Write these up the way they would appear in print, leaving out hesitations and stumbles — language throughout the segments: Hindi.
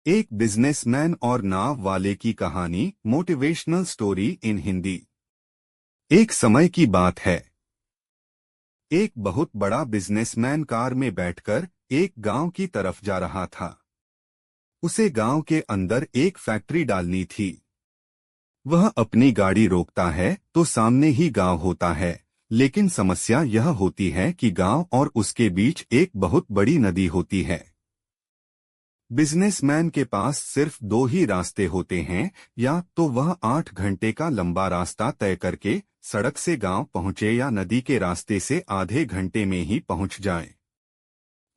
एक बिजनेसमैन और नाव वाले की कहानी, मोटिवेशनल स्टोरी इन हिंदी। एक समय की बात है। एक बहुत बड़ा बिजनेसमैन कार में बैठकर एक गांव की तरफ जा रहा था। उसे गांव के अंदर एक फैक्ट्री डालनी थी। वह अपनी गाड़ी रोकता है तो सामने ही गांव होता है, लेकिन समस्या यह होती है कि गांव और उसके बीच एक बहुत बड़ी नदी होती है। बिजनेसमैन के पास सिर्फ दो ही रास्ते होते हैं, या तो वह 8 घंटे का लंबा रास्ता तय करके सड़क से गांव पहुंचे या नदी के रास्ते से आधे घंटे में ही पहुंच जाए।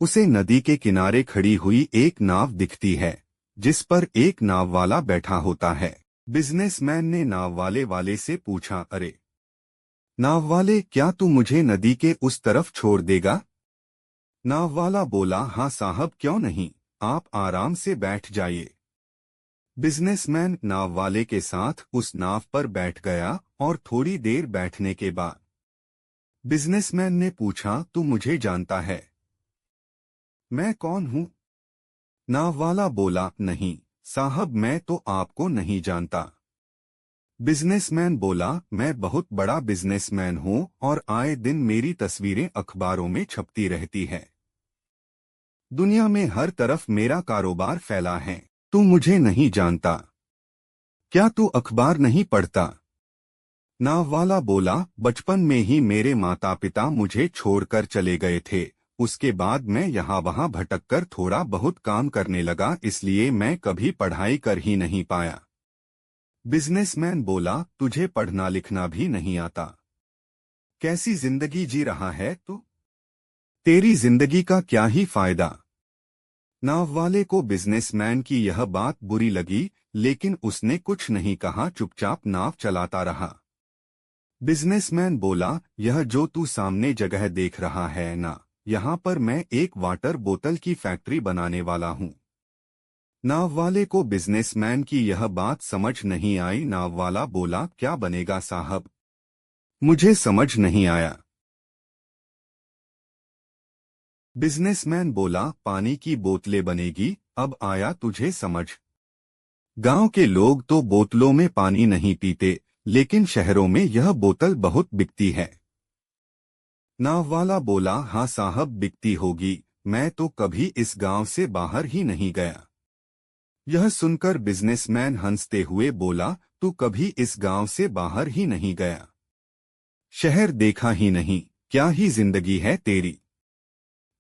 उसे नदी के किनारे खड़ी हुई एक नाव दिखती है, जिस पर एक नाव वाला बैठा होता है। बिजनेसमैन ने नाव वाले से पूछा, अरे नाव वाले, क्या तू मुझे नदी के उस तरफ छोड़ देगा? नाव वाला बोला, हाँ साहब, क्यों नहीं, आप आराम से बैठ जाइए। बिजनेसमैन नाव वाले के साथ उस नाव पर बैठ गया और थोड़ी देर बैठने के बाद बिजनेसमैन ने पूछा, तू मुझे जानता है? मैं कौन हूँ? नाव वाला बोला, नहीं साहब, मैं तो आपको नहीं जानता। बिजनेसमैन बोला, मैं बहुत बड़ा बिजनेसमैन हूँ और आए दिन मेरी तस्वीरें अखबारों में छपती रहती है। दुनिया में हर तरफ मेरा कारोबार फैला है। तू मुझे नहीं जानता। क्या तू अखबार नहीं पढ़ता? नाव वाला बोला, बचपन में ही मेरे माता पिता मुझे छोड़कर चले गए थे। उसके बाद मैं यहाँ वहाँ भटककर थोड़ा बहुत काम करने लगा, इसलिए मैं कभी पढ़ाई कर ही नहीं पाया। बिजनेसमैन बोला, तुझे पढ़ना लिखना भी नहीं आता? कैसी जिंदगी जी रहा है तू? तेरी जिंदगी का क्या ही फायदा? नाव वाले को बिजनेसमैन की यह बात बुरी लगी, लेकिन उसने कुछ नहीं कहा, चुपचाप नाव चलाता रहा। बिजनेसमैन बोला, यह जो तू सामने जगह देख रहा है ना, यहाँ पर मैं एक वाटर बोतल की फैक्ट्री बनाने वाला हूँ। नाव वाले को बिजनेसमैन की यह बात समझ नहीं आई। नाव वाला बोला, क्या बनेगा साहब? मुझे समझ नहीं आया। बिजनेसमैन बोला, पानी की बोतलें बनेगी, अब आया तुझे समझ। गांव के लोग तो बोतलों में पानी नहीं पीते, लेकिन शहरों में यह बोतल बहुत बिकती है। नाव वाला बोला, हाँ साहब, बिकती होगी, मैं तो कभी इस गांव से बाहर ही नहीं गया। यह सुनकर बिजनेसमैन हंसते हुए बोला, तू कभी इस गांव से बाहर ही नहीं गया, शहर देखा ही नहीं, क्या ही जिंदगी है तेरी।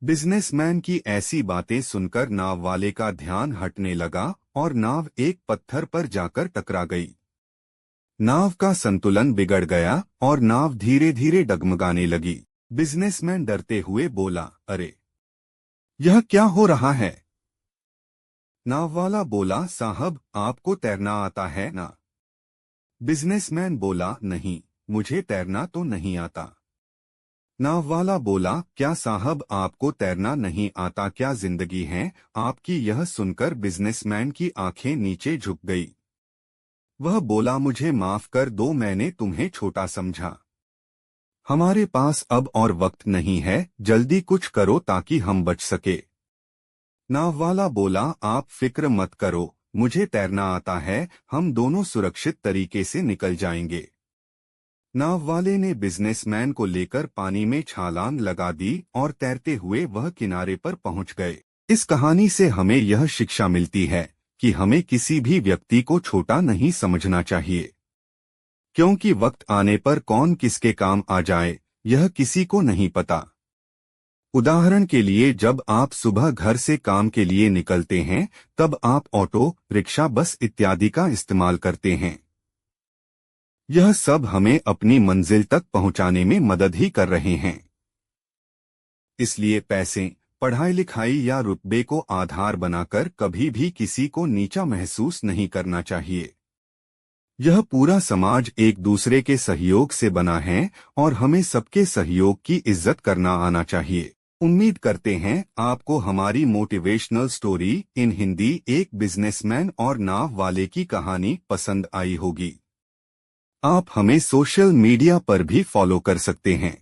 बिजनेसमैन की ऐसी बातें सुनकर नाव वाले का ध्यान हटने लगा और नाव एक पत्थर पर जाकर टकरा गई। नाव का संतुलन बिगड़ गया और नाव धीरे धीरे डगमगाने लगी। बिजनेसमैन डरते हुए बोला, अरे यह क्या हो रहा है? नाव वाला बोला, साहब, आपको तैरना आता है ना? बिजनेसमैन बोला, नहीं, मुझे तैरना तो नहीं आता। नाव वाला बोला, क्या साहब, आपको तैरना नहीं आता क्या जिंदगी है आपकी? यह सुनकर बिजनेसमैन की आंखें नीचे झुक गई। वह बोला, मुझे माफ कर दो, मैंने तुम्हें छोटा समझा। हमारे पास अब और वक्त नहीं है, जल्दी कुछ करो ताकि हम बच सके। नाव वाला बोला, आप फिक्र मत करो, मुझे तैरना आता है, हम दोनों सुरक्षित तरीके से निकल जाएंगे। नाव वाले ने बिजनेसमैन को लेकर पानी में छलांग लगा दी और तैरते हुए वह किनारे पर पहुंच गए। इस कहानी से हमें यह शिक्षा मिलती है कि हमें किसी भी व्यक्ति को छोटा नहीं समझना चाहिए, क्योंकि वक्त आने पर कौन किसके काम आ जाए यह किसी को नहीं पता। उदाहरण के लिए, जब आप सुबह घर से काम के लिए निकलते हैं, तब आप ऑटो, रिक्शा, बस इत्यादि का इस्तेमाल करते हैं। यह सब हमें अपनी मंजिल तक पहुंचाने में मदद ही कर रहे हैं। इसलिए पैसे, पढ़ाई लिखाई या रुतबे को आधार बनाकर कभी भी किसी को नीचा महसूस नहीं करना चाहिए। यह पूरा समाज एक दूसरे के सहयोग से बना है और हमें सबके सहयोग की इज्जत करना आना चाहिए। उम्मीद करते हैं आपको हमारी मोटिवेशनल स्टोरी इन हिंदी, एक बिजनेसमैन और नाव वाले की कहानी पसंद आई होगी। आप हमें सोशल मीडिया पर भी फॉलो कर सकते हैं।